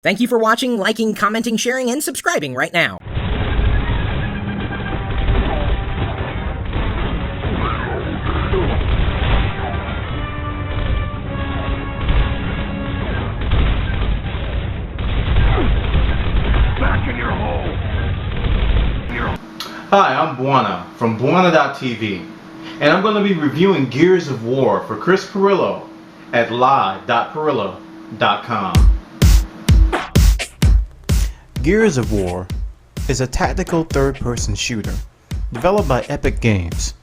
Thank you for watching, liking, commenting, sharing, and subscribing right now. Back in your hole. Hi, I'm Buana from Buana.tv, and I'm going to be reviewing Gears of War for Chris Pirillo at live.pirillo.com. Gears of War is a tactical third-person shooter developed by Epic Games.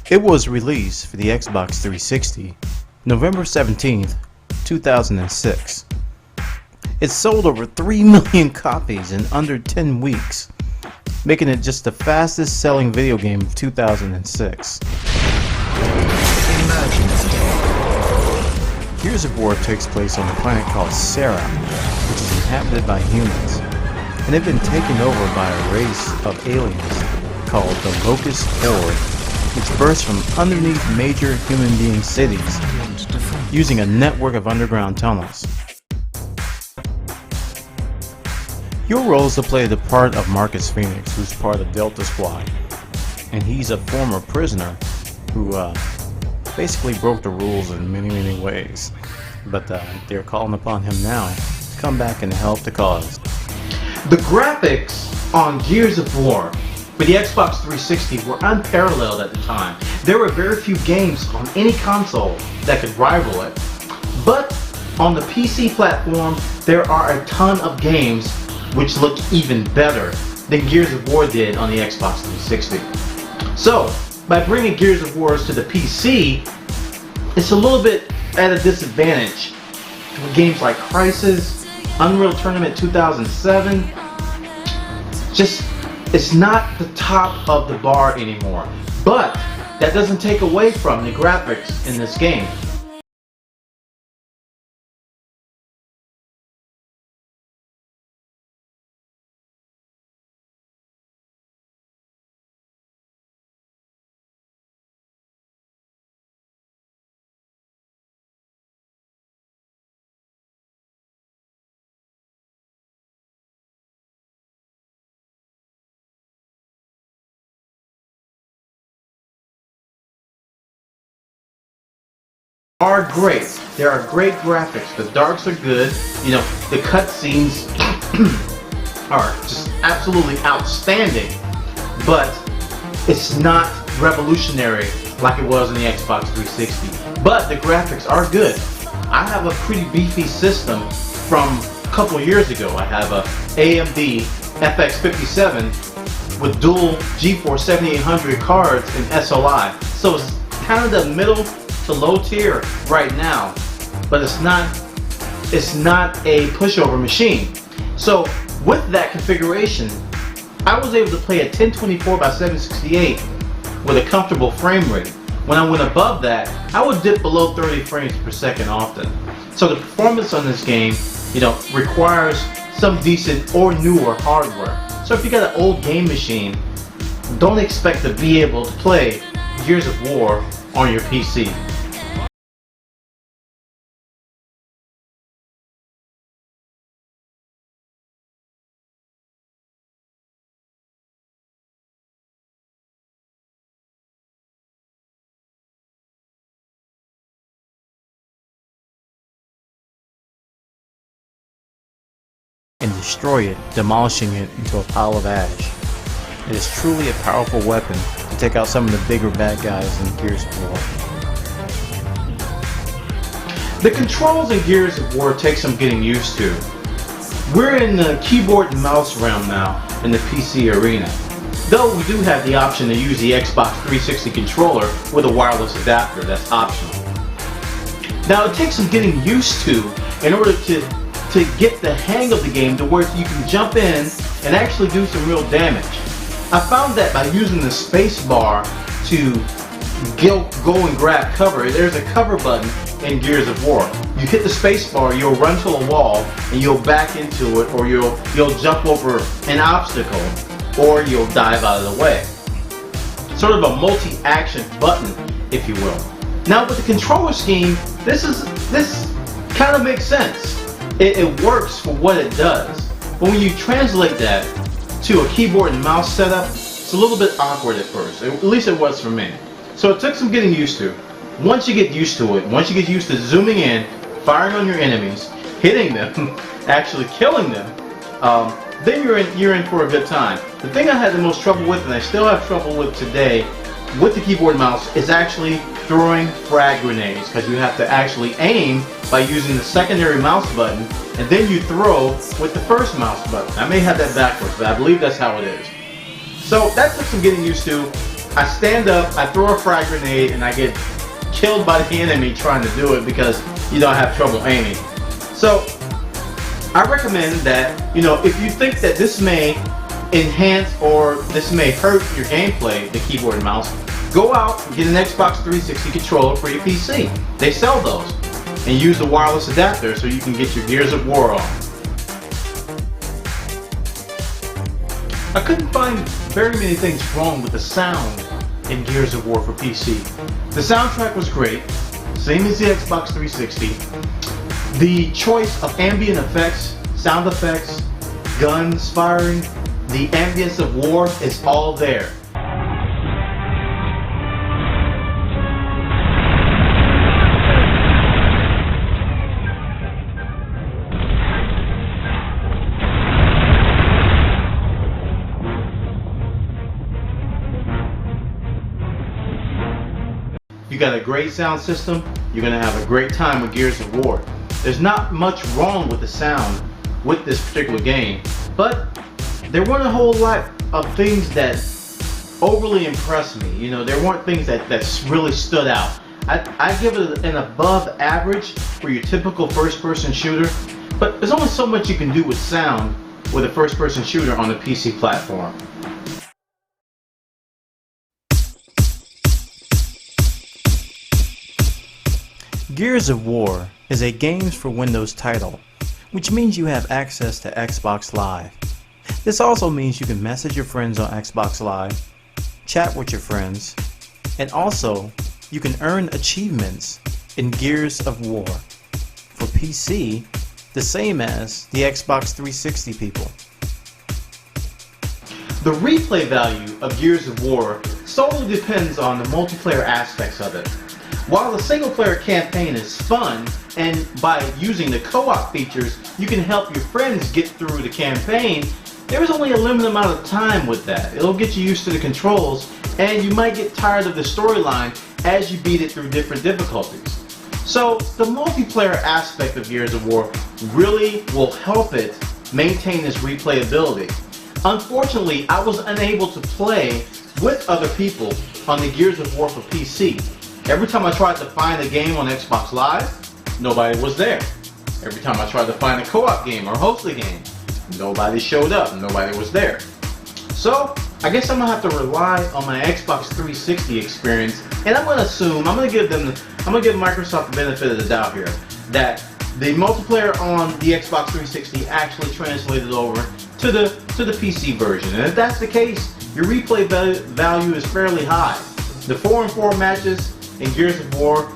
It was released for the Xbox 360 November 17th, 2006. It sold over 3 million copies in under 10 weeks, making it just the fastest selling video game of 2006. Gears of War takes place on a planet called Sarah, which is inhabited by humans, and they've been taken over by a race of aliens called the Locust Horde, which bursts from underneath major human being cities using a network of underground tunnels. Your role is to play the part of Marcus Phoenix, who's part of Delta Squad, and he's a former prisoner who basically broke the rules in many ways, but they're calling upon him now to come back and help the cause. The graphics on Gears of War for the Xbox 360 were unparalleled at the time. There were very few games on any console that could rival it, but on the PC platform there are a ton of games which look even better than Gears of War did on the Xbox 360. So, by bringing Gears of War to the PC, it's a little bit at a disadvantage for games like Crysis, Unreal Tournament 2007. It's not the top of the bar anymore. But that doesn't take away from the graphics in this game. Are great. There are great graphics. The darks are good. You know, the cutscenes are just absolutely outstanding. But it's not revolutionary like it was in the Xbox 360. But the graphics are good. I have a pretty beefy system from a couple years ago. I have a AMD FX57 with dual GeForce 7800 cards in SLI. So it's kind of the middle to low tier right now, but it's not a pushover machine. So with that configuration, I was able to play at 1024 by 768 with a comfortable frame rate. When I went above that, I would dip below 30 frames per second often. So the performance on this game, requires some decent or newer hardware. So if you got an old game machine, don't expect to be able to play Gears of War on your PC. And destroy it, demolishing it into a pile of ash. It is truly a powerful weapon to take out some of the bigger bad guys in Gears of War. The controls in Gears of War take some getting used to. We're in the keyboard and mouse realm now in the PC arena, though we do have the option to use the Xbox 360 controller with a wireless adapter. That's optional. Now it takes some getting used to in order to get the hang of the game to where you can jump in and actually do some real damage. I found that by using the space bar to go and grab cover. There's a cover button in Gears of War. You hit the space bar, you'll run to a wall and you'll back into it, or you'll jump over an obstacle, or you'll dive out of the way. Sort of a multi-action button, if you will. Now with the controller scheme, this kind of makes sense. it works for what it does. But when you translate that to a keyboard and mouse setup, it's a little bit awkward at first. At least it was for me. So it took some getting used to. Once you get used to it, once you get used to zooming in, firing on your enemies, hitting them, actually killing them, then you're in for a good time. The thing I had the most trouble with, and I still have trouble with today, with the keyboard and mouse, is actually throwing frag grenades, because you have to actually aim by using the secondary mouse button, and then you throw with the first mouse button. I may have that backwards, but I believe that's how it is. So that took some getting used to. I stand up, I throw a frag grenade, and I get killed by the enemy trying to do it because you don't have trouble aiming. So I recommend that, if you think that this may enhance or this may hurt your gameplay, the keyboard and mouse, go out and get an Xbox 360 controller for your PC. They sell those. And use the wireless adapter so you can get your Gears of War on. I couldn't find very many things wrong with the sound in Gears of War for PC. The soundtrack was great, same as the Xbox 360. The choice of ambient effects, sound effects, guns firing, the ambience of war is all there. You got a great sound system, you're going to have a great time with Gears of War. There's not much wrong with the sound with this particular game, but there weren't a whole lot of things that overly impressed me. There weren't things that really stood out. I give it an above average for your typical first-person shooter, but there's only so much you can do with sound with a first-person shooter on the PC platform. Gears of War is a Games for Windows title, which means you have access to Xbox Live. This also means you can message your friends on Xbox Live, chat with your friends, and also you can earn achievements in Gears of War. For PC, the same as the Xbox 360 people. The replay value of Gears of War solely depends on the multiplayer aspects of it. While the single-player campaign is fun, and by using the co-op features, you can help your friends get through the campaign, there is only a limited amount of time with that. It'll get you used to the controls, and you might get tired of the storyline as you beat it through different difficulties. So, the multiplayer aspect of Gears of War really will help it maintain this replayability. Unfortunately, I was unable to play with other people on the Gears of War for PC. Every time I tried to find a game on Xbox Live, nobody was there. Every time I tried to find a co-op game or host a game, nobody showed up, nobody was there. So, I guess I'm gonna have to rely on my Xbox 360 experience, and I'm gonna give Microsoft the benefit of the doubt here, that the multiplayer on the Xbox 360 actually translated over to the PC version. And if that's the case, your replay value is fairly high. The 4-on-4 matches in Gears of War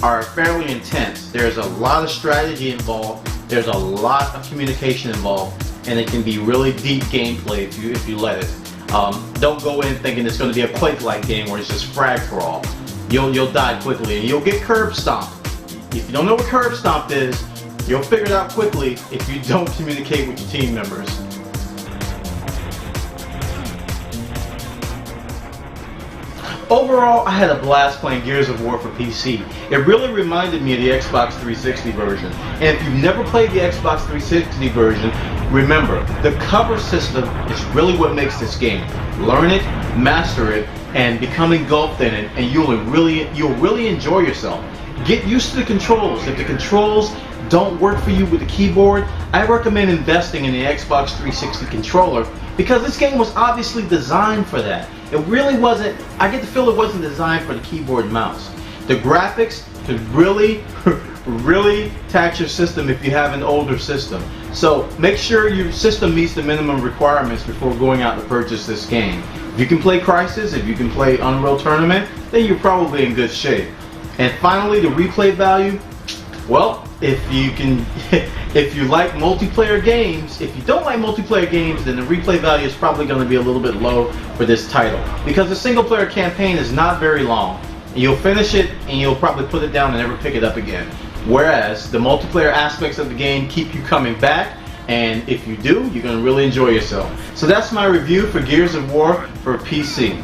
are fairly intense. There's a lot of strategy involved, there's a lot of communication involved, and it can be really deep gameplay if you let it. Don't go in thinking it's going to be a Quake-like game where it's just frag for all. You'll die quickly, and you'll get curb stomped. If you don't know what curb stomp is, you'll figure it out quickly if you don't communicate with your team members. Overall, I had a blast playing Gears of War for PC. It really reminded me of the Xbox 360 version. And if you've never played the Xbox 360 version, remember, the cover system is really what makes this game. Learn it, master it, and become engulfed in it, and you'll really enjoy yourself. Get used to the controls. If the controls don't work for you with the keyboard, I recommend investing in the Xbox 360 controller, because this game was obviously designed for that. It really wasn't, I get the feel it wasn't designed for the keyboard and mouse. The graphics could really tax your system if you have an older system. So make sure your system meets the minimum requirements before going out to purchase this game. If you can play Crysis, if you can play Unreal Tournament, then you're probably in good shape. And finally, the replay value, well, if you can, if you like multiplayer games, if you don't like multiplayer games, then the replay value is probably going to be a little bit low for this title, because the single player campaign is not very long. You'll finish it and you'll probably put it down and never pick it up again. Whereas the multiplayer aspects of the game keep you coming back, and if you do, you're going to really enjoy yourself. So that's my review for Gears of War for PC.